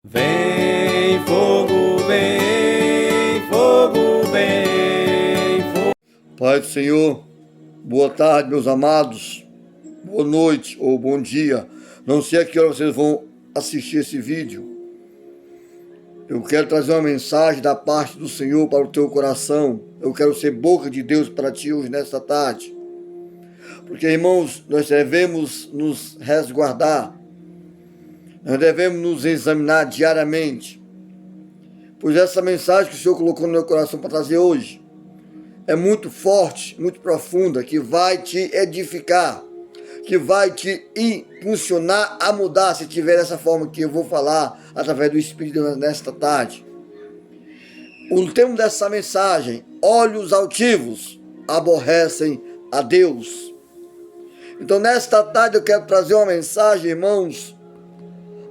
Vem fogo, vem fogo, vem fogo. Pai do Senhor, boa tarde, meus amados, boa noite ou bom dia. Não sei a que hora vocês vão assistir esse vídeo. Eu quero trazer uma mensagem da parte do Senhor para o teu coração. Eu quero ser boca de Deus para ti hoje, nesta tarde. Porque, irmãos, nós devemos nos resguardar. Nós devemos nos examinar diariamente. Pois essa mensagem que o Senhor colocou no meu coração para trazer hoje é muito forte, muito profunda, que vai te edificar, que vai te impulsionar a mudar, se tiver dessa forma que eu vou falar através do Espírito de Deus nesta tarde. O tema dessa mensagem: olhos altivos aborrecem a Deus. Então, nesta tarde eu quero trazer uma mensagem, irmãos,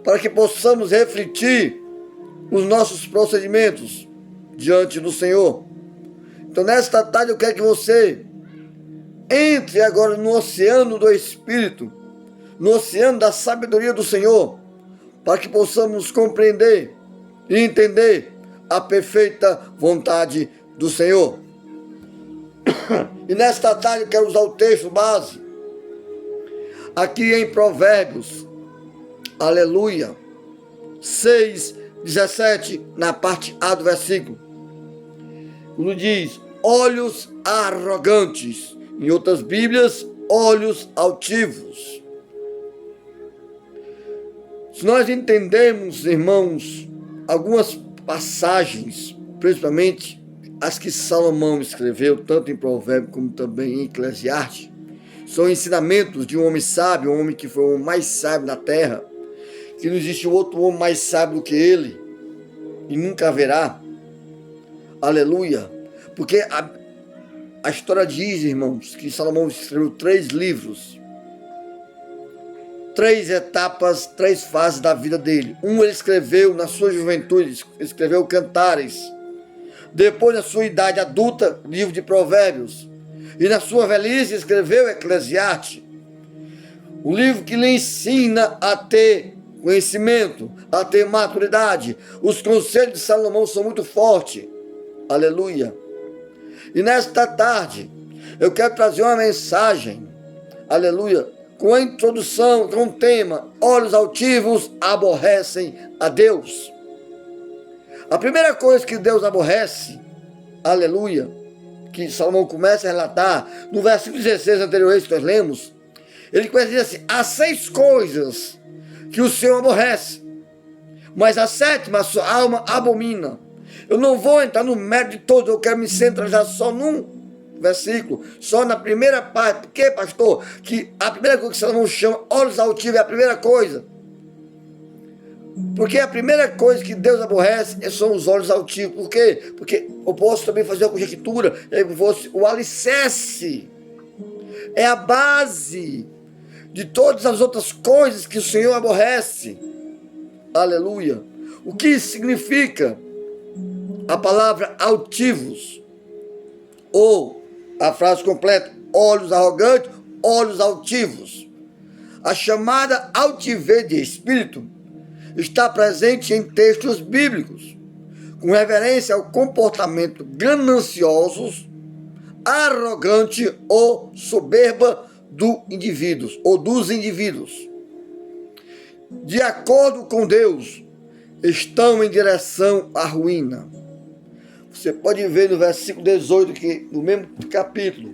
para que possamos refletir os nossos procedimentos diante do Senhor. Então, nesta tarde eu quero que você entre agora no oceano do Espírito, no oceano da sabedoria do Senhor, para que possamos compreender e entender a perfeita vontade do Senhor. E nesta tarde eu quero usar o texto base, aqui em Provérbios, aleluia, 6:17, na parte A do versículo. Quando diz: olhos arrogantes. Em outras Bíblias, olhos altivos. Se nós entendemos, irmãos, algumas passagens, principalmente as que Salomão escreveu, tanto em Provérbios como também em Eclesiastes, são ensinamentos de um homem sábio, um homem que foi o homem mais sábio na terra, que não existe outro homem mais sábio do que ele, e nunca haverá. Aleluia. Porque a história diz, irmãos, que Salomão escreveu 3 livros, 3 etapas, 3 fases da vida dele. Um ele escreveu na sua juventude, escreveu Cantares. Depois, na sua idade adulta, livro de Provérbios. E na sua velhice escreveu Eclesiastes. O livro que lhe ensina a ter conhecimento, a ter maturidade. Os conselhos de Salomão são muito fortes. Aleluia. E nesta tarde, eu quero trazer uma mensagem, aleluia, com a introdução, com o tema: olhos altivos aborrecem a Deus. A primeira coisa que Deus aborrece, aleluia, que Salomão começa a relatar, no versículo 16 anterior a esse que nós lemos, ele começa a dizer assim: há 6 coisas que o Senhor aborrece, mas a 7ª a sua alma abomina. Eu não vou entrar no mérito de todos, eu quero me centralizar só num versículo, só na primeira parte. Por quê, pastor? Que a primeira coisa que Salomão chama olhos altivos é a primeira coisa. Porque a primeira coisa que Deus aborrece são os olhos altivos. Por quê? Porque eu posso também fazer uma conjectura, o alicerce é a base de todas as outras coisas que o Senhor aborrece. Aleluia. O que isso significa? A palavra altivos, ou a frase completa: olhos arrogantes, olhos altivos. A chamada altivez de espírito está presente em textos bíblicos, com referência ao comportamento ganancioso, arrogante ou soberba do indivíduo, ou dos indivíduos. De acordo com Deus, estão em direção à ruína. Você pode ver no versículo 18, que no mesmo capítulo: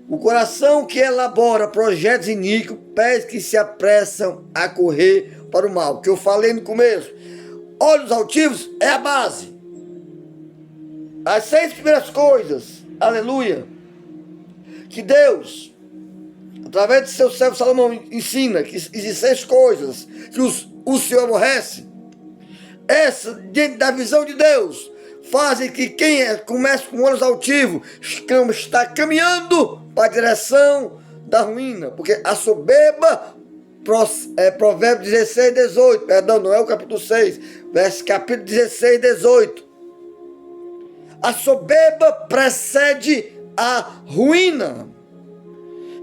o coração que elabora projetos iníquos, pés que se apressam a correr para o mal. Que eu falei no começo, olhos altivos é a base. As 6 primeiras coisas, aleluia, que Deus, através de seu servo Salomão, ensina, que existem 6 coisas que o Senhor aborrece. Essa, diante da visão de Deus, fazem que quem começa com olhos altivos está caminhando para a direção da ruína. Porque a soberba, Provérbios 16:18, perdão, não é o capítulo 6, capítulo 16:18. A soberba precede a ruína,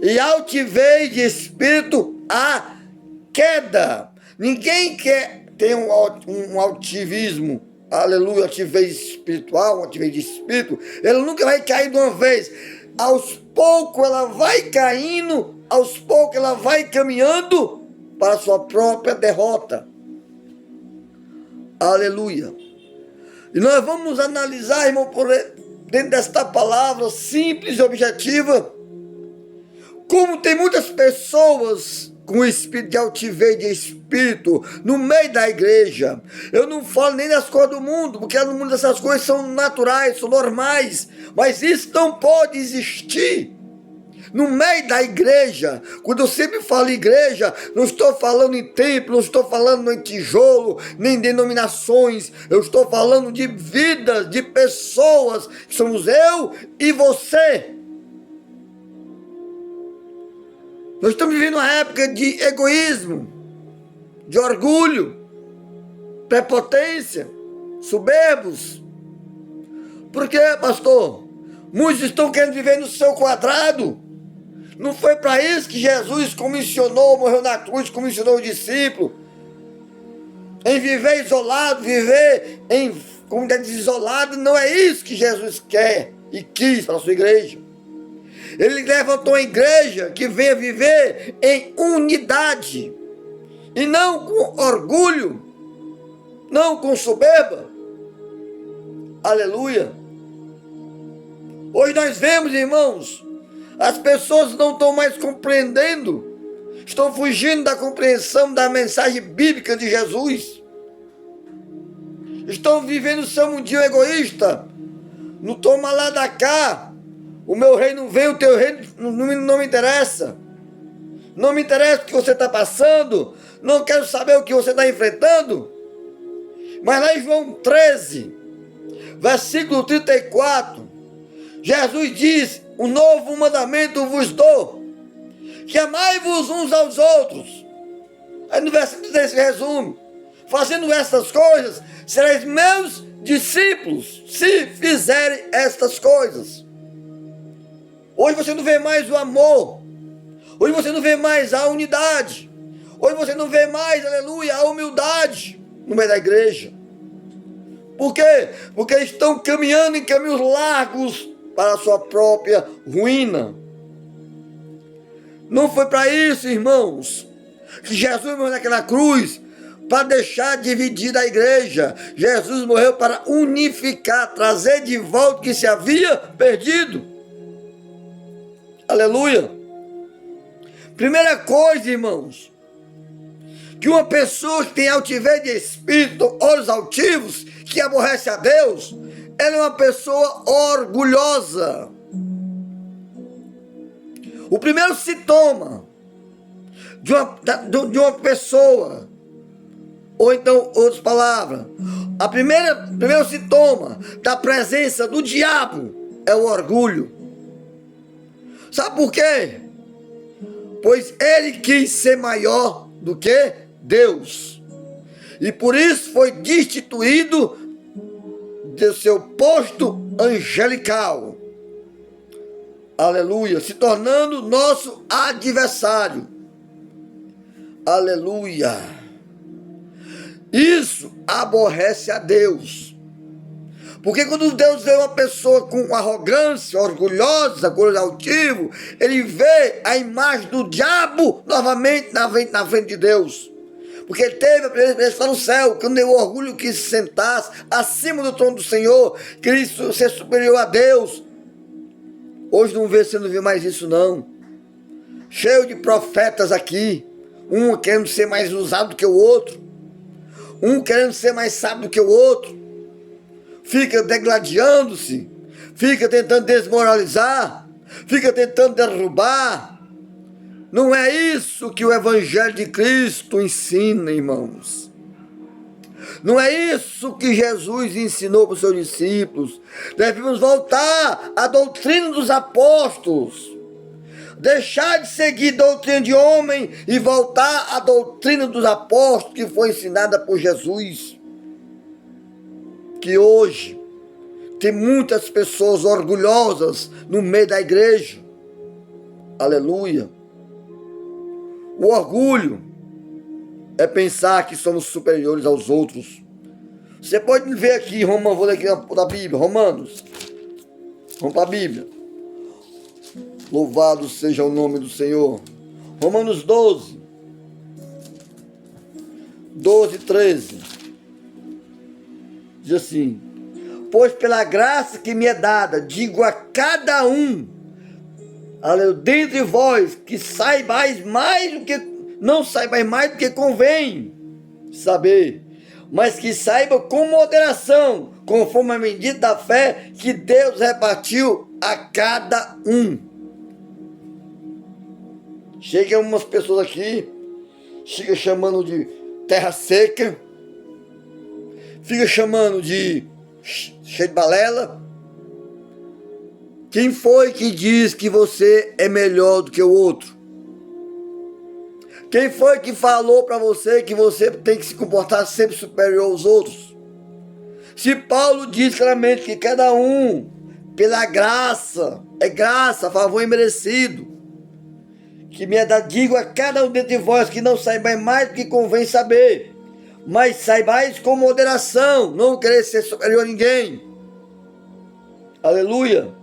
e altivez de espírito a queda. Ninguém quer tem um altivismo, aleluia, altivez espiritual, um altivez de espírito, ele nunca vai cair de uma vez. Aos poucos ela vai caindo, aos poucos ela vai caminhando para a sua própria derrota. Aleluia. E nós vamos analisar, irmão, dentro desta palavra simples e objetiva, como tem muitas pessoas com espírito de altivez de espírito no meio da igreja. Eu não falo nem das coisas do mundo, porque no mundo essas coisas são naturais, são normais, mas isso não pode existir no meio da igreja. Quando eu sempre falo igreja, não estou falando em templo, não estou falando em tijolo, nem denominações. Eu estou falando de vidas, de pessoas, que somos eu e você. Nós estamos vivendo uma época de egoísmo, de orgulho, prepotência, soberbos. Por quê, pastor? Muitos estão querendo viver no seu quadrado. Não foi para isso que Jesus comissionou, morreu na cruz, comissionou o discípulo. Em viver isolado, viver em comunidade isolada, não é isso que Jesus quer e quis para a sua igreja. Ele levantou a igreja que venha viver em unidade, e não com orgulho, não com soberba. Aleluia. Hoje nós vemos, irmãos, as pessoas não estão mais compreendendo, estão fugindo da compreensão da mensagem bíblica de Jesus. Estão vivendo o seu mundinho egoísta. Não toma lá da cá. O meu reino vem, o teu reino não me interessa. Não me interessa o que você está passando. Não quero saber o que você está enfrentando. Mas lá em João 13, versículo 34, Jesus diz: um novo mandamento vos dou, que amai-vos uns aos outros. Aí no versículo 3 se resume: fazendo estas coisas, sereis meus discípulos, se fizerem estas coisas. Hoje você não vê mais o amor. Hoje você não vê mais a unidade. Hoje você não vê mais, aleluia, a humildade no meio da igreja. Por quê? Porque estão caminhando em caminhos largos para a sua própria ruína. Não foi para isso, irmãos, que Jesus morreu naquela cruz, para deixar dividida a igreja. Jesus morreu para unificar, trazer de volta o que se havia perdido. Aleluia. Primeira coisa, irmãos, que uma pessoa que tem altivez de espírito, olhos altivos, que aborrece a Deus, ela é uma pessoa orgulhosa. O primeiro sintoma de uma pessoa, ou então, outras palavras, primeiro sintoma da presença do diabo é o orgulho. Sabe por quê? Pois ele quis ser maior do que Deus, e por isso foi destituído de seu posto angelical. Aleluia. Se tornando nosso adversário. Aleluia. Isso aborrece a Deus. Porque quando Deus vê uma pessoa com arrogância, orgulhosa, com altivo, ele vê a imagem do diabo novamente na frente de Deus. Porque ele teve a presença de estar no céu, quando o orgulho quis se sentar acima do trono do Senhor, quis ser superior a Deus. Hoje você não vê mais isso não. Cheio de profetas aqui, um querendo ser mais usado do que o outro, um querendo ser mais sábio do que o outro, fica degladiando-se, fica tentando desmoralizar, fica tentando derrubar. Não é isso que o Evangelho de Cristo ensina, irmãos. Não é isso que Jesus ensinou para os seus discípulos. Devemos voltar à doutrina dos apóstolos. Deixar de seguir doutrina de homem e voltar à doutrina dos apóstolos que foi ensinada por Jesus. Que hoje tem muitas pessoas orgulhosas no meio da igreja. Aleluia. O orgulho é pensar que somos superiores aos outros. Você pode ver aqui, Romanos, vou ler aqui da Bíblia, Romanos. Vamos para a Bíblia. Louvado seja o nome do Senhor. Romanos 12, 13. Diz assim: pois pela graça que me é dada, digo a cada um, dentre vós, que saibais mais do que, não saibais mais do que convém saber, mas que saiba com moderação, conforme a medida da fé que Deus repartiu a cada um. Chegam umas pessoas aqui, fica chamando de terra seca, fica chamando de cheio de balela. Quem foi que diz que você é melhor do que o outro? Quem foi que falou para você que você tem que se comportar sempre superior aos outros? Se Paulo diz claramente que cada um, pela graça, é graça, favor imerecido, que me é dado, digo a cada um dentre vós que não saibais mais do que convém saber, mas saibais com moderação, não querer ser superior a ninguém. Aleluia!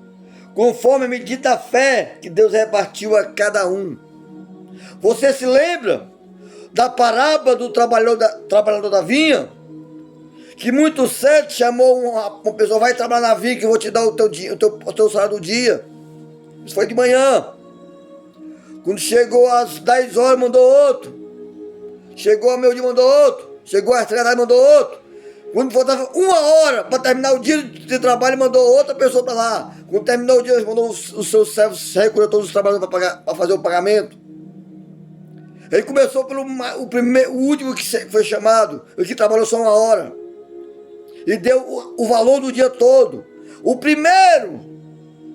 Conforme a medida da fé que Deus repartiu a cada um. Você se lembra da parábola do trabalhador da vinha? Que muito cedo chamou uma pessoa: vai trabalhar na vinha que eu vou te dar o teu salário do dia. Isso foi de manhã. Quando chegou às 10 horas, mandou outro. Chegou ao meio-dia, mandou outro. Chegou às 3 da tarde, mandou outro. Quando faltava 1 hora para terminar o dia de trabalho, mandou outra pessoa para lá. Quando terminou o dia, mandou os seus servos recolher todos os trabalhadores para fazer o pagamento. Ele começou pelo o último que foi chamado, o que trabalhou só 1 hora. E deu o valor do dia todo. O primeiro,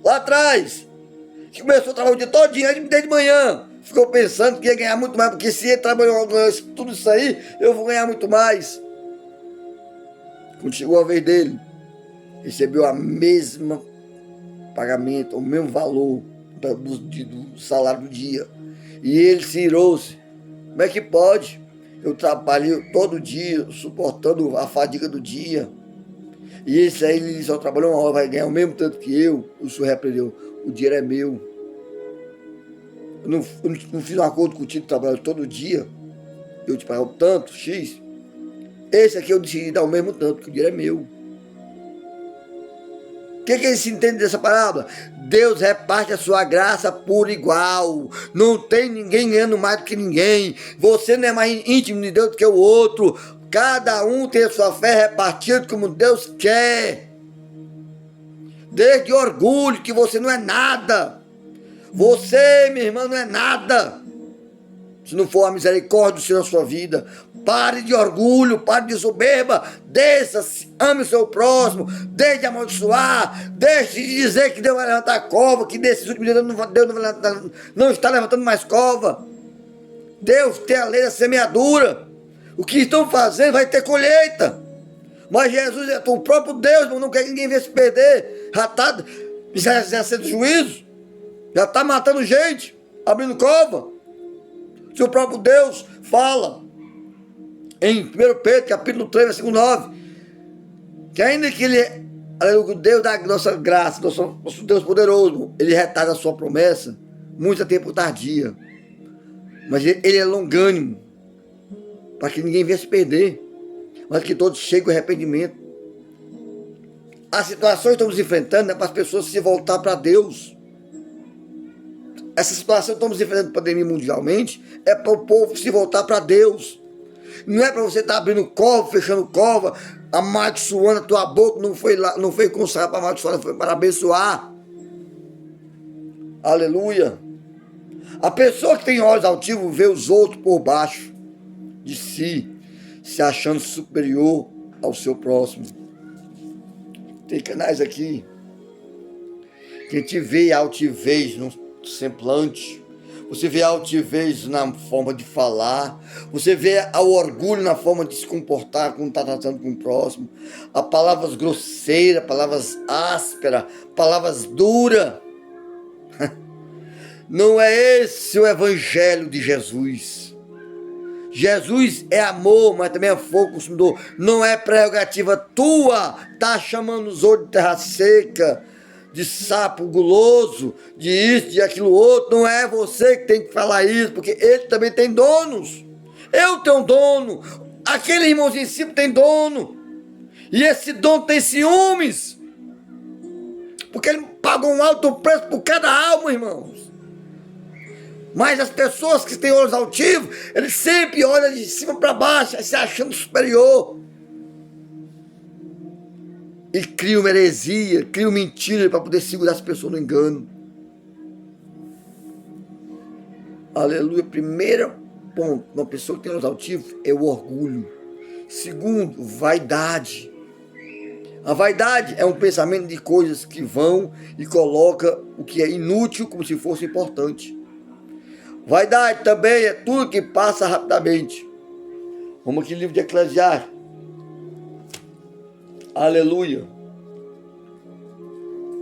lá atrás, que começou a trabalhar o dia todinho, desde de manhã, ficou pensando que ia ganhar muito mais, porque se ele trabalhou tudo isso aí, eu vou ganhar muito mais. Quando chegou a vez dele, recebeu a mesma pagamento, o mesmo valor do salário do dia. E ele se irou-se. Como é que pode? Eu trabalho todo dia, suportando a fadiga do dia. E esse aí, ele só trabalhou 1 hora, vai ganhar o mesmo tanto que eu. O senhor repreendeu: o dinheiro é meu. Eu não fiz um acordo contigo de trabalhar todo dia. Eu te pago tanto, X. Esse aqui eu decidi dar o mesmo tanto, que o dinheiro é meu. O que ele se entende dessa parábola? Deus reparte a sua graça por igual. Não tem ninguém ganhando mais do que ninguém. Você não é mais íntimo de Deus do que o outro. Cada um tem a sua fé repartida como Deus quer. Desde orgulho que você não é nada. Você, minha irmã, não é nada. Se não for a misericórdia do Senhor na sua vida. Pare de orgulho, pare de soberba, desça-se, ame o seu próximo, deixe de amaldiçoar, deixe de dizer que Deus vai levantar a cova, que nesses últimos dias Deus não está levantando mais cova. Deus tem a lei da semeadura. O que estão fazendo vai ter colheita. Mas Jesus é o próprio Deus, não quer que ninguém venha se perder. Já está sendo juízo, já está matando gente, abrindo cova. Se o próprio Deus fala em 1 Pedro, capítulo 3, versículo 9, que ainda que ele é o Deus da nossa graça, nosso Deus poderoso, ele retarda a sua promessa muito tempo tardia, mas ele é longânimo, para que ninguém venha se perder, mas que todos cheguem ao arrependimento. As situações que estamos enfrentando é para as pessoas se voltar para Deus. Essa situação que estamos enfrentando pandemia mundialmente é para o povo se voltar para Deus. Não é para você estar abrindo cova, fechando cova, amaldiçoando a tua boca. Não foi consagrado para amaldiçoar, foi para abençoar. Aleluia. A pessoa que tem olhos altivos vê os outros por baixo de si, se achando superior ao seu próximo. Tem canais aqui que a gente vê altivez no semblante. Você vê a altivez na forma de falar. Você vê o orgulho na forma de se comportar quando está tratando com o próximo. Há palavras grosseiras, palavras ásperas, palavras duras. Não é esse o evangelho de Jesus. Jesus é amor, mas também é fogo consumidor. Não é prerrogativa tua tá chamando os outros de terra seca, de sapo guloso, de isso, de aquilo outro. Não é você que tem que falar isso, porque ele também tem donos. Eu tenho dono. Aquele irmãozinho em cima tem dono. E esse dono tem ciúmes. Porque ele pagou um alto preço por cada alma, irmãos. Mas as pessoas que têm olhos altivos, eles sempre olham de cima para baixo, se achando superior. E criam uma heresia, criam mentira para poder segurar as pessoas no engano. Aleluia. Primeiro ponto, uma pessoa que tem olhos altivos é o orgulho. Segundo, vaidade. A vaidade é um pensamento de coisas que vão e coloca o que é inútil como se fosse importante. Vaidade também é tudo que passa rapidamente. Vamos aqui no livro de Eclesiastes. Aleluia.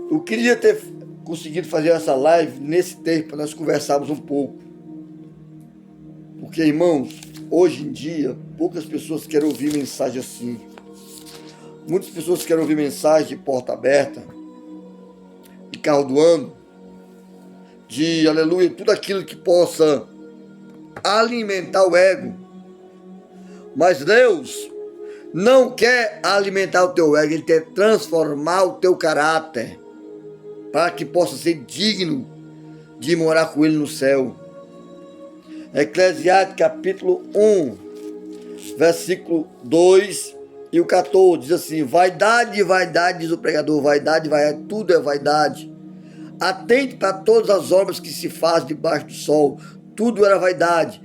Eu queria ter conseguido fazer essa live nesse tempo para nós conversarmos um pouco. Porque, irmãos, hoje em dia, poucas pessoas querem ouvir mensagem assim. Muitas pessoas querem ouvir mensagem de porta aberta, de carro do ano, de, aleluia, tudo aquilo que possa alimentar o ego. Mas Deus não quer alimentar o teu ego, Ele quer transformar o teu caráter, para que possa ser digno de morar com Ele no céu. Eclesiastes capítulo 1, versículo 2 e o 14, diz assim: vaidade, vaidade, diz o pregador, vaidade, vaidade, tudo é vaidade. Atente para todas as obras que se fazem debaixo do sol, tudo era vaidade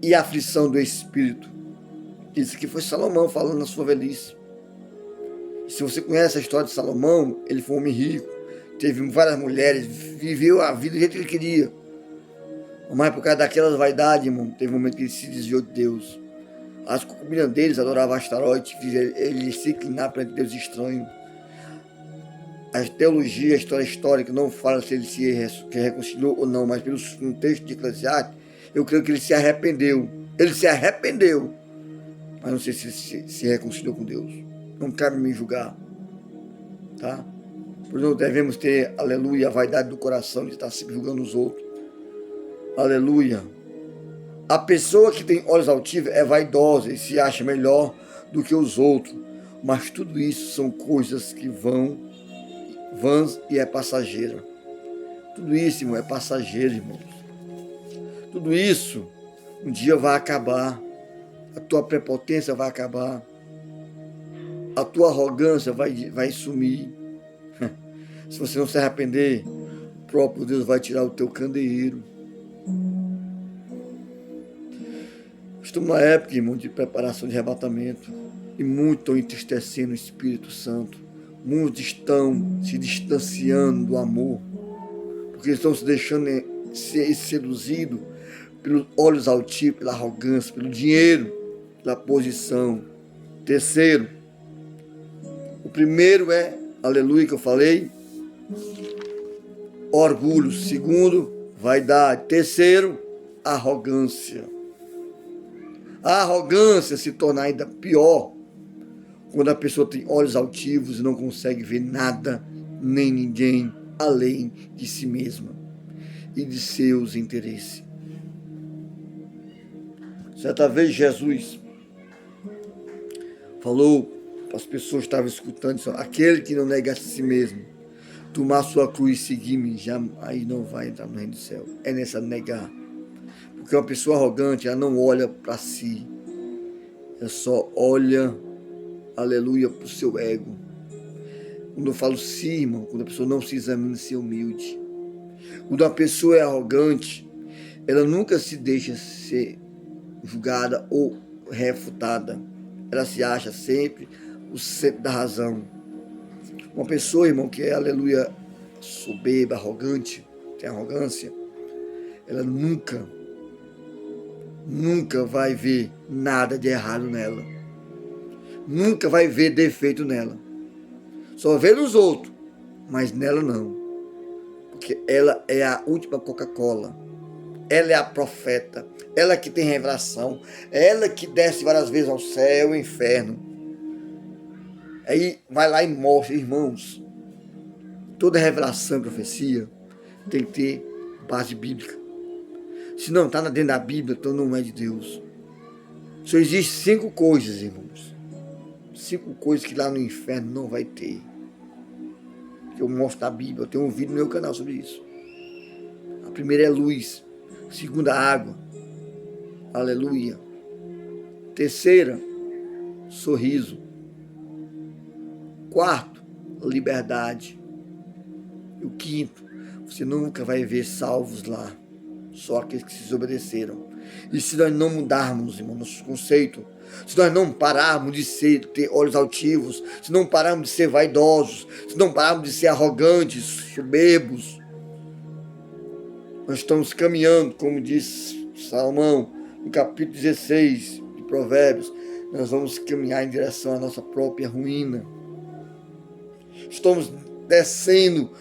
e aflição do espírito. Isso aqui foi Salomão falando na sua velhice. Se você conhece a história de Salomão, ele foi um homem rico, teve várias mulheres, viveu a vida do jeito que ele queria. Mas por causa daquelas vaidades, irmão, teve um momento que ele se desviou de Deus. As concubinas deles adoravam Astarote, ele se inclinar perante Deus estranho. A teologia, a história histórica não fala se ele se reconciliou ou não, mas pelo texto de Eclesiastes, eu creio que ele se arrependeu. Ele se arrependeu, mas não sei se ele se reconciliou com Deus. Não cabe me julgar, tá? Por isso devemos ter, aleluia, a vaidade do coração de estar se julgando os outros. Aleluia. A pessoa que tem olhos altivos é vaidosa e se acha melhor do que os outros. Mas tudo isso são coisas que vãs e é passageira. Tudo isso, irmão, é passageiro, irmãos. Tudo isso um dia vai acabar. A tua prepotência vai acabar. A tua arrogância vai sumir. Se você não se arrepender, o próprio Deus vai tirar o teu candeeiro. Estamos numa época, irmão, de preparação de arrebatamento. E muitos estão entristecendo o Espírito Santo. Muitos estão se distanciando do amor. Porque estão se deixando ser seduzidos pelos olhos altivos, pela arrogância, pelo dinheiro, pela posição. Terceiro, o primeiro é, aleluia, que eu falei, orgulho. Segundo, vaidade. Terceiro, arrogância. A arrogância se torna ainda pior quando a pessoa tem olhos altivos e não consegue ver nada nem ninguém além de si mesma e de seus interesses. Certa vez Jesus falou para as pessoas que estavam escutando: aquele que não nega a si mesmo, tomar sua cruz e seguir-me, aí não vai entrar no reino do céu. É nessa negar. Porque uma pessoa arrogante, ela não olha para si, ela só olha, aleluia, para o seu ego. Quando eu falo si, irmão, quando a pessoa não se examina, ser humilde. Quando uma pessoa é arrogante, ela nunca se deixa ser julgada ou refutada. Ela se acha sempre o centro da razão. Uma pessoa, irmão, que é, aleluia, soberba, arrogante, tem arrogância, ela nunca vai ver nada de errado nela. Nunca vai ver defeito nela. Só vê nos outros, mas nela não. Porque ela é a última Coca-Cola. ela é a profeta, ela que tem revelação, ela que desce várias vezes ao céu e ao inferno. Aí vai lá e mostra, irmãos, toda revelação e profecia tem que ter base bíblica. Se não está dentro da Bíblia, então não é de Deus. Só existem 5 coisas, irmãos. 5 coisas que lá no inferno não vai ter. Eu mostro na Bíblia, eu tenho um vídeo no meu canal sobre isso. A primeira é luz. A segunda, água. Aleluia. Terceira, sorriso. Quarto, liberdade. E o quinto, você nunca vai ver salvos lá. Só aqueles que se desobedeceram. E se nós não mudarmos, irmão, nosso conceito, se nós não pararmos de ter olhos altivos, se não pararmos de ser vaidosos, se não pararmos de ser arrogantes, soberbos, nós estamos caminhando, como diz Salomão, no capítulo 16 de Provérbios, nós vamos caminhar em direção à nossa própria ruína. Estamos descendo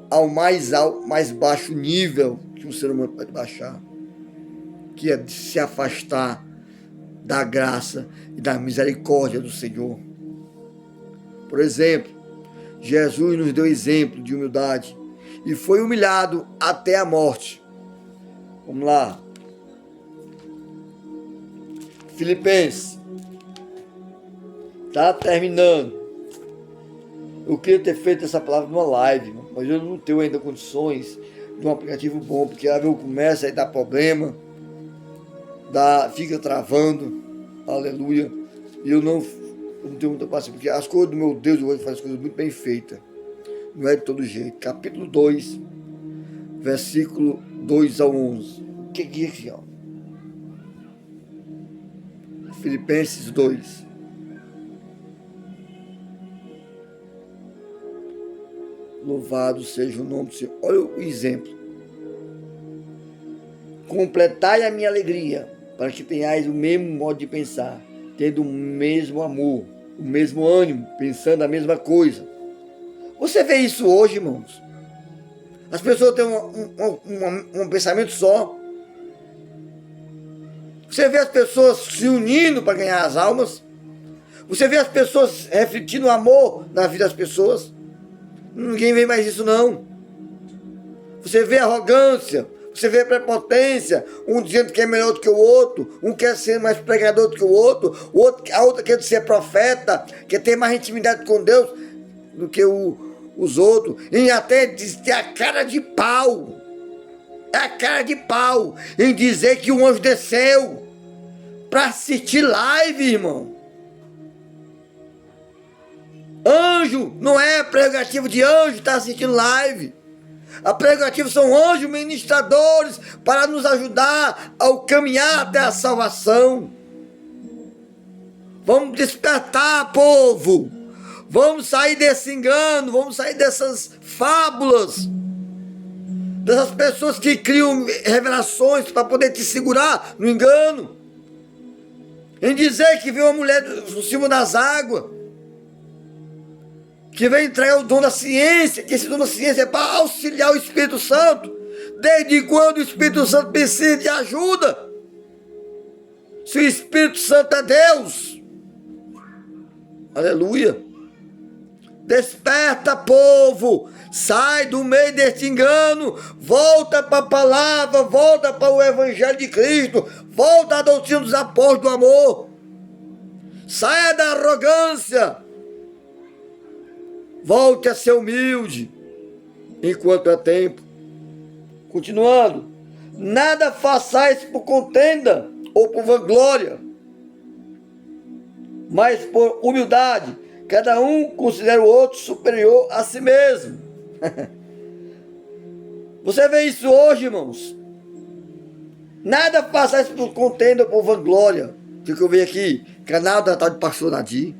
ao mais baixo nível que um ser humano pode baixar, que é de se afastar da graça e da misericórdia do Senhor. Por exemplo, Jesus nos deu exemplo de humildade e foi humilhado até a morte. Vamos lá. Filipenses. Está terminando. Eu queria ter feito essa palavra numa live, mas eu não tenho ainda condições de um aplicativo bom, porque às vezes eu começo, aí dá problema, fica travando, aleluia, e eu não tenho muita paciência, porque as coisas do meu Deus, eu vou fazer as coisas muito bem feitas, não é de todo jeito. Capítulo 2, versículo 2 ao 11, o que é aqui, ó? Filipenses 2. Louvado seja o nome do Senhor. Olha o exemplo. Completai a minha alegria, para que tenhais o mesmo modo de pensar, tendo o mesmo amor, o mesmo ânimo, pensando a mesma coisa. Você vê isso hoje, irmãos? As pessoas têm um pensamento só. Você vê as pessoas se unindo para ganhar as almas. Você vê as pessoas refletindo o amor na vida das pessoas. Ninguém vê mais isso, não. Você vê arrogância, você vê prepotência, um dizendo que é melhor do que o outro, um quer ser mais pregador do que o outro, a outra quer ser profeta, quer ter mais intimidade com Deus do que os outros, e até ter a cara de pau, em dizer que um anjo desceu para assistir live, irmão. Anjo não é prerrogativa de anjo estar assistindo live. A prerrogativa são anjos ministradores para nos ajudar ao caminhar até a salvação. Vamos despertar, povo. Vamos sair desse engano, vamos sair dessas fábulas, dessas pessoas que criam revelações para poder te segurar no engano, em dizer que viu uma mulher por cima das águas, que vem entregar o dom da ciência, que esse dom da ciência é para auxiliar o Espírito Santo. Desde quando o Espírito Santo precisa de ajuda? Se o Espírito Santo é Deus. Aleluia. Desperta, povo. Sai do meio deste engano. Volta para a palavra. Volta para o Evangelho de Cristo. Volta à doutrina dos apóstolos do amor. Saia da arrogância. Volte a ser humilde, enquanto é tempo. Continuando. Nada façais por contenda ou por vanglória, mas por humildade. Cada um considera o outro superior a si mesmo. Você vê isso hoje, irmãos? Nada façais por contenda ou por vanglória. O que eu vejo aqui? Canal da tal de Pastor Nadir,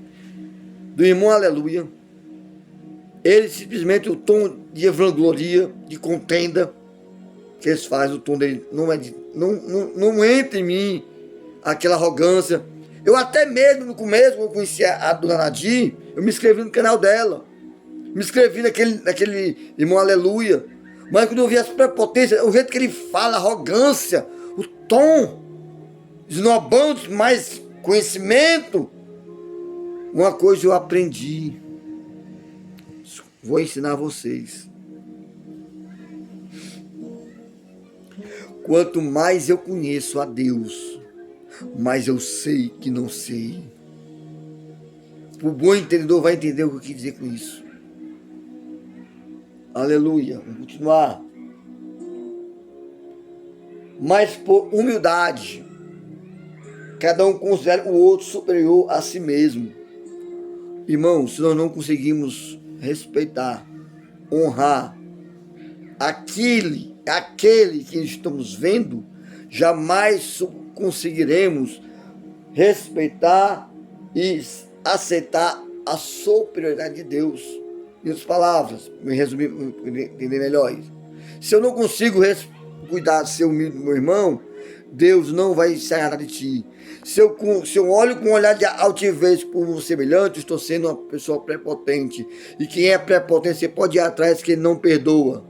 do irmão Aleluia. Ele simplesmente, o tom de vangloria, de contenda que eles fazem, o tom dele não entra em mim aquela arrogância. Eu até mesmo no começo, quando eu conheci a dona Nadir, eu me inscrevi no canal dela, me inscrevi naquele irmão Aleluia. Mas quando eu vi as prepotências, o jeito que ele fala, a arrogância, o tom, esnobando mais conhecimento, uma coisa eu aprendi. Vou ensinar a vocês. Quanto mais eu conheço a Deus, mais eu sei que não sei. O bom entendedor vai entender o que eu quis dizer com isso. Aleluia. Vamos continuar. Mas por humildade, cada um considera o outro superior a si mesmo. Irmãos, se nós não conseguimos respeitar, honrar aquele que estamos vendo, jamais conseguiremos respeitar e aceitar a superioridade de Deus. Em outras palavras, me resumir, entender melhor isso. Se eu não consigo cuidar de ser humilde do meu irmão, Deus não vai se agradar de ti. Se eu olho com um olhar de altivez por um semelhante, estou sendo uma pessoa prepotente. E quem é prepotente, você pode ir atrás que ele não perdoa.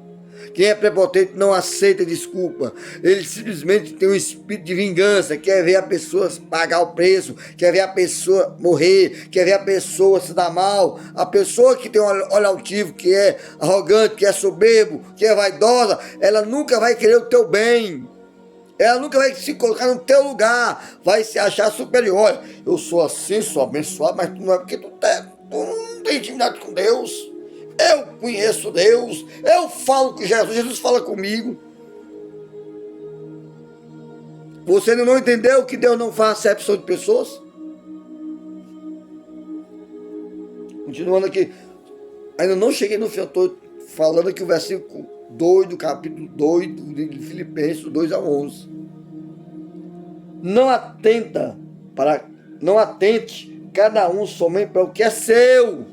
Quem é prepotente não aceita desculpa. Ele simplesmente tem um espírito de vingança. Quer ver a pessoa pagar o preço. Quer ver a pessoa morrer. Quer ver a pessoa se dar mal. A pessoa que tem um olhar altivo, que é arrogante, que é soberbo, que é vaidosa, ela nunca vai querer o teu bem. Ela nunca vai se colocar no teu lugar. Vai se achar superior. Olha, eu sou assim, sou abençoado, mas tu não é porque tu não tem intimidade com Deus. Eu conheço Deus, eu falo com Jesus fala comigo. Você ainda não entendeu que Deus não faz acepção de pessoas? Continuando aqui, ainda não cheguei no final, estou falando aqui o versículo 2 do capítulo 2 de Filipenses, 2 a 11. Não atente cada um somente para o que é seu,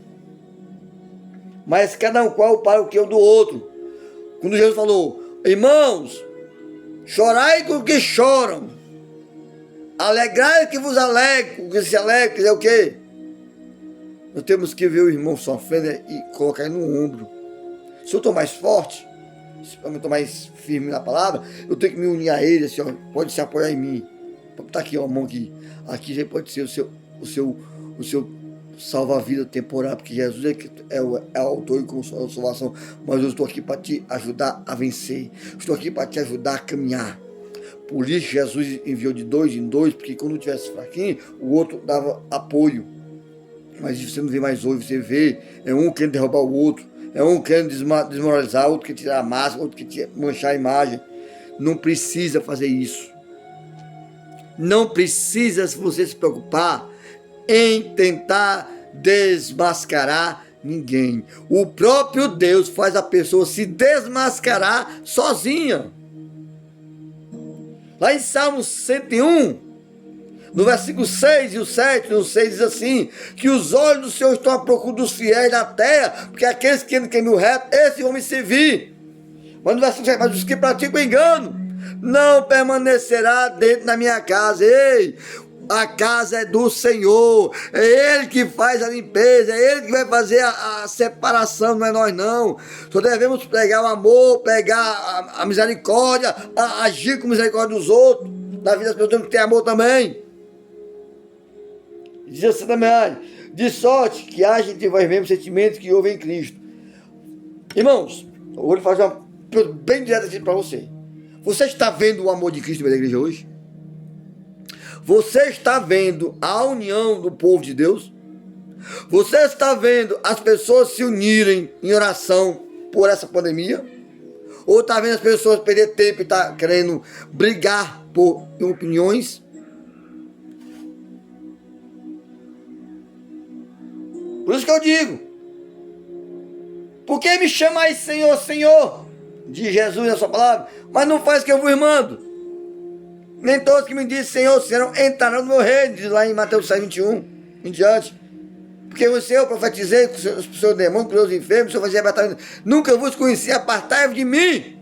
mas cada um qual para o que é o do outro. Quando Jesus falou, irmãos, chorai com os que choram, alegrai que vos alegre, com que se alegre, é o quê? Nós temos que ver o irmão sofrendo e colocar ele no ombro. Se eu estou mais forte, se eu estou mais firme na palavra, eu tenho que me unir a ele, assim, ó, pode se apoiar em mim. Tá aqui, ó, a mão aqui. Aqui já pode ser o seu salva-vida temporário, porque Jesus é o autor e consolador da salvação, mas eu estou aqui para te ajudar a vencer, estou aqui para te ajudar a caminhar. Por isso Jesus enviou de 2 em 2, porque quando tivesse fraquinho, o outro dava apoio. Mas você não vê mais hoje, você vê, é um querendo derrubar o outro, é um querendo desmoralizar, outro quer tirar a máscara, outro quer manchar a imagem. Não precisa fazer isso. Não precisa você se preocupar em tentar desmascarar ninguém. O próprio Deus faz a pessoa se desmascarar sozinha. Lá em Salmos 101, no versículo 6 e o 7, no 6 diz assim, que os olhos do Senhor estão à procura dos fiéis da terra, porque aqueles que andam no reto, esse vão me servir. Mas no versículo 7, mas os que praticam engano, não permanecerá dentro da minha casa. Ei, a casa é do Senhor, é Ele que faz a limpeza, é Ele que vai fazer a separação, não é nós não. Só devemos pregar o amor, pregar a misericórdia, agir com misericórdia dos outros. Na vida das pessoas temos que ter amor também. Diz assim também, de sorte que haja entre vós mesmos sentimentos que houve em Cristo. Irmãos, eu vou fazer uma pergunta bem direta aqui para você. Você está vendo o amor de Cristo na igreja hoje? Você está vendo a união do povo de Deus? Você está vendo as pessoas se unirem em oração por essa pandemia? Ou está vendo as pessoas perder tempo e está querendo brigar por opiniões? Por isso que eu digo, por que me chamais Senhor, Senhor? Diz Jesus na sua palavra, mas não faz o que eu vos mando. Nem todos que me dizem Senhor, Senhor, entrarão no meu reino, diz lá em Mateus 6, 21, em diante. Porque você, eu profetizei com o seu demônio, com os enfermos, o Senhor fazia batalha. Nunca vos conheci, apartai-vos de mim.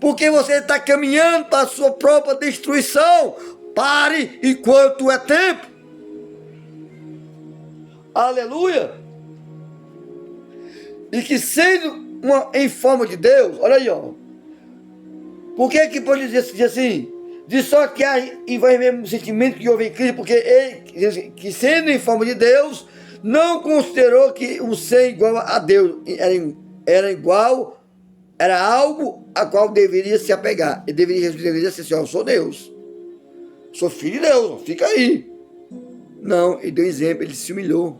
Porque você está caminhando para a sua própria destruição. Pare enquanto é tempo. Aleluia. E que sendo em forma de Deus, olha aí, ó. Por que pode dizer assim? De só que e vai mesmo sentimento que houve em Cristo, porque ele, que sendo em forma de Deus, não considerou que o ser igual a Deus era igual, era algo a qual deveria se apegar. Ele deveria ser assim, ó, eu sou Deus, sou filho de Deus, fica aí. Não, ele deu exemplo, ele se humilhou.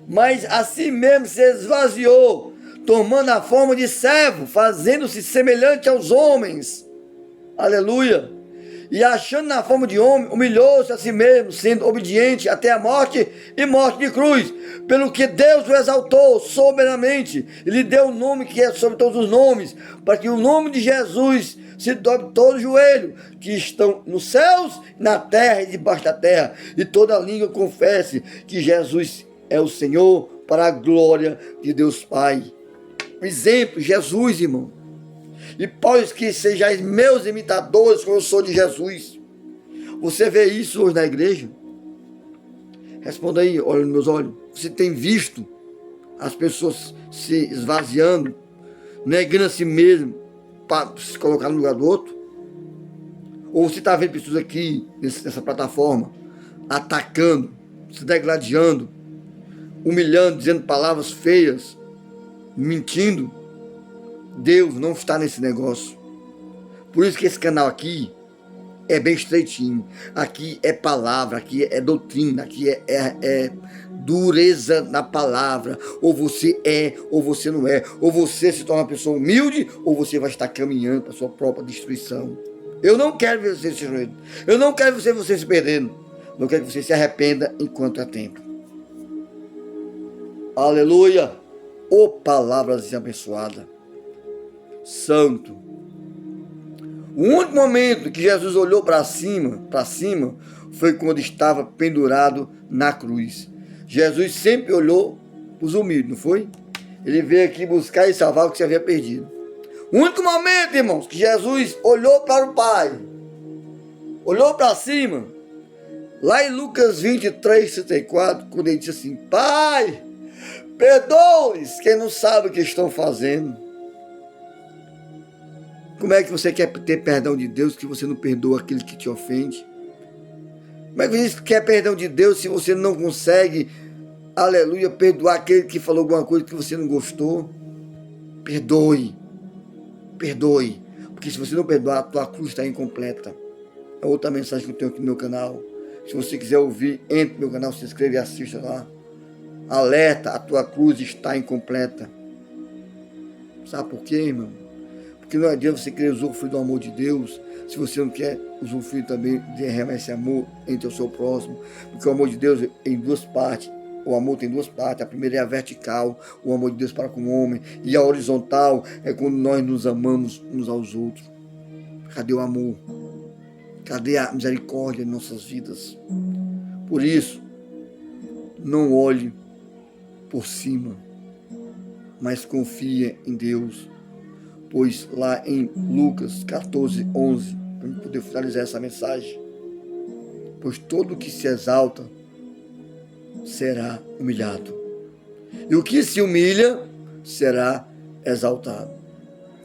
Mas assim mesmo se esvaziou, tomando a forma de servo, fazendo-se semelhante aos homens. Aleluia. E achando na forma de homem, humilhou-se a si mesmo, sendo obediente até a morte e morte de cruz. Pelo que Deus o exaltou soberanamente e lhe deu o nome que é sobre todos os nomes, para que o nome de Jesus se dobre todo o joelho, que estão nos céus, na terra e debaixo da terra, e toda língua confesse que Jesus é o Senhor, para a glória de Deus Pai. Exemplo, Jesus, irmão. E pois que sejais meus imitadores, como eu sou de Jesus. Você vê isso hoje na igreja? Responda aí, olha nos meus olhos. Você tem visto as pessoas se esvaziando, negando a si mesmo, para se colocar no lugar do outro? Ou você está vendo pessoas aqui, nessa plataforma, atacando, se degladiando, humilhando, dizendo palavras feias, mentindo? Deus não está nesse negócio. Por isso que esse canal aqui é bem estreitinho. Aqui é palavra, aqui é doutrina, aqui é dureza na palavra. Ou você é, ou você não é. Ou você se torna uma pessoa humilde, ou você vai estar caminhando para a sua própria destruição. Eu não quero ver você se destruindo. Eu não quero ver você se perdendo. Eu quero que você se arrependa enquanto é tempo. Aleluia! Ô palavra abençoada. Santo. O único momento que Jesus olhou para cima, foi quando estava pendurado na cruz. Jesus sempre olhou para os humildes, não foi? Ele veio aqui buscar e salvar o que se havia perdido. O único momento, irmãos, que Jesus olhou para o Pai, olhou para cima, lá em Lucas 23, 34, quando ele disse assim: Pai, perdoe-os, que não sabe o que estão fazendo. Como é que você quer ter perdão de Deus se você não perdoa aquele que te ofende? Como é que você quer perdão de Deus se você não consegue, aleluia, perdoar aquele que falou alguma coisa que você não gostou? Perdoe. Perdoe. Porque se você não perdoar, a tua cruz está incompleta. É outra mensagem que eu tenho aqui no meu canal. Se você quiser ouvir, entre no meu canal, se inscreve e assista lá. Alerta, a tua cruz está incompleta. Sabe por quê, irmão? Porque não adianta você querer usufruir do amor de Deus se você não quer usufruir também de derramar esse amor entre o seu próximo. Porque o amor de Deus é em duas partes. O amor tem duas partes. A primeira é a vertical, o amor de Deus para com o homem. E a horizontal é quando nós nos amamos uns aos outros. Cadê o amor? Cadê a misericórdia em nossas vidas? Por isso, não olhe por cima, mas confie em Deus. Pois lá em Lucas 14, 11, para eu poder finalizar essa mensagem: pois todo que se exalta será humilhado, e o que se humilha será exaltado.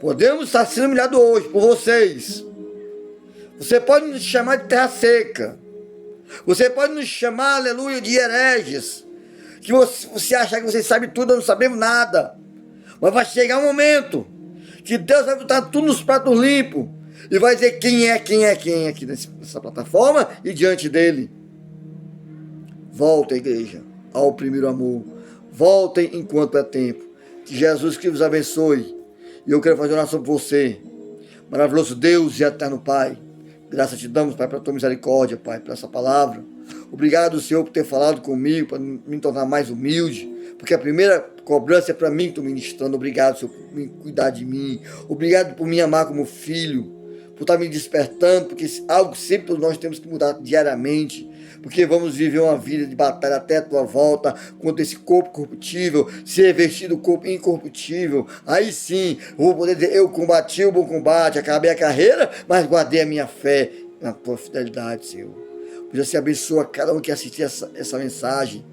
Podemos estar sendo humilhados hoje por vocês. Você pode nos chamar de terra seca. Você pode nos chamar, aleluia, de hereges. Que você acha que você sabe tudo, nós não sabemos nada. Mas vai chegar um momento que Deus vai botar tudo nos pratos limpos e vai dizer quem é aqui nessa plataforma e diante dele. Volta, igreja, ao primeiro amor. Voltem enquanto é tempo. Que Jesus que vos abençoe. E eu quero fazer uma oração por você. Maravilhoso Deus e eterno Pai, graças te damos, Pai, pela tua misericórdia, Pai, por essa palavra. Obrigado, Senhor, por ter falado comigo, para me tornar mais humilde. Porque a primeira cobrança é para mim que estou ministrando. Obrigado, Senhor, por me cuidar de mim. Obrigado por me amar como filho, por estar me despertando, porque algo sempre todos nós temos que mudar diariamente. Porque vamos viver uma vida de batalha até a tua volta, contra esse corpo corruptível, ser revestido do corpo incorruptível. Aí sim, eu vou poder dizer: eu combati o bom combate, acabei a carreira, mas guardei a minha fé na tua fidelidade, Senhor. Deus se abençoa cada um que assistir essa mensagem.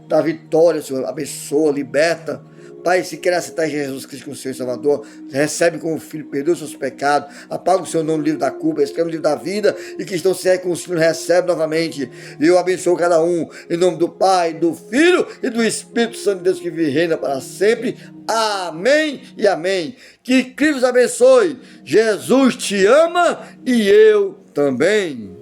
Dá vitória, Senhor, abençoa, liberta, Pai, se quer aceitar Jesus Cristo como Senhor e Salvador, recebe como filho, perdoa os seus pecados, apaga o seu nome no livro da culpa, escreve no livro da vida, e que estão se reconciliando, recebe novamente. E eu abençoo cada um, em nome do Pai, do Filho e do Espírito Santo de Deus, que vive e reina para sempre. Amém e amém. Que Cristo os abençoe. Jesus te ama e eu também.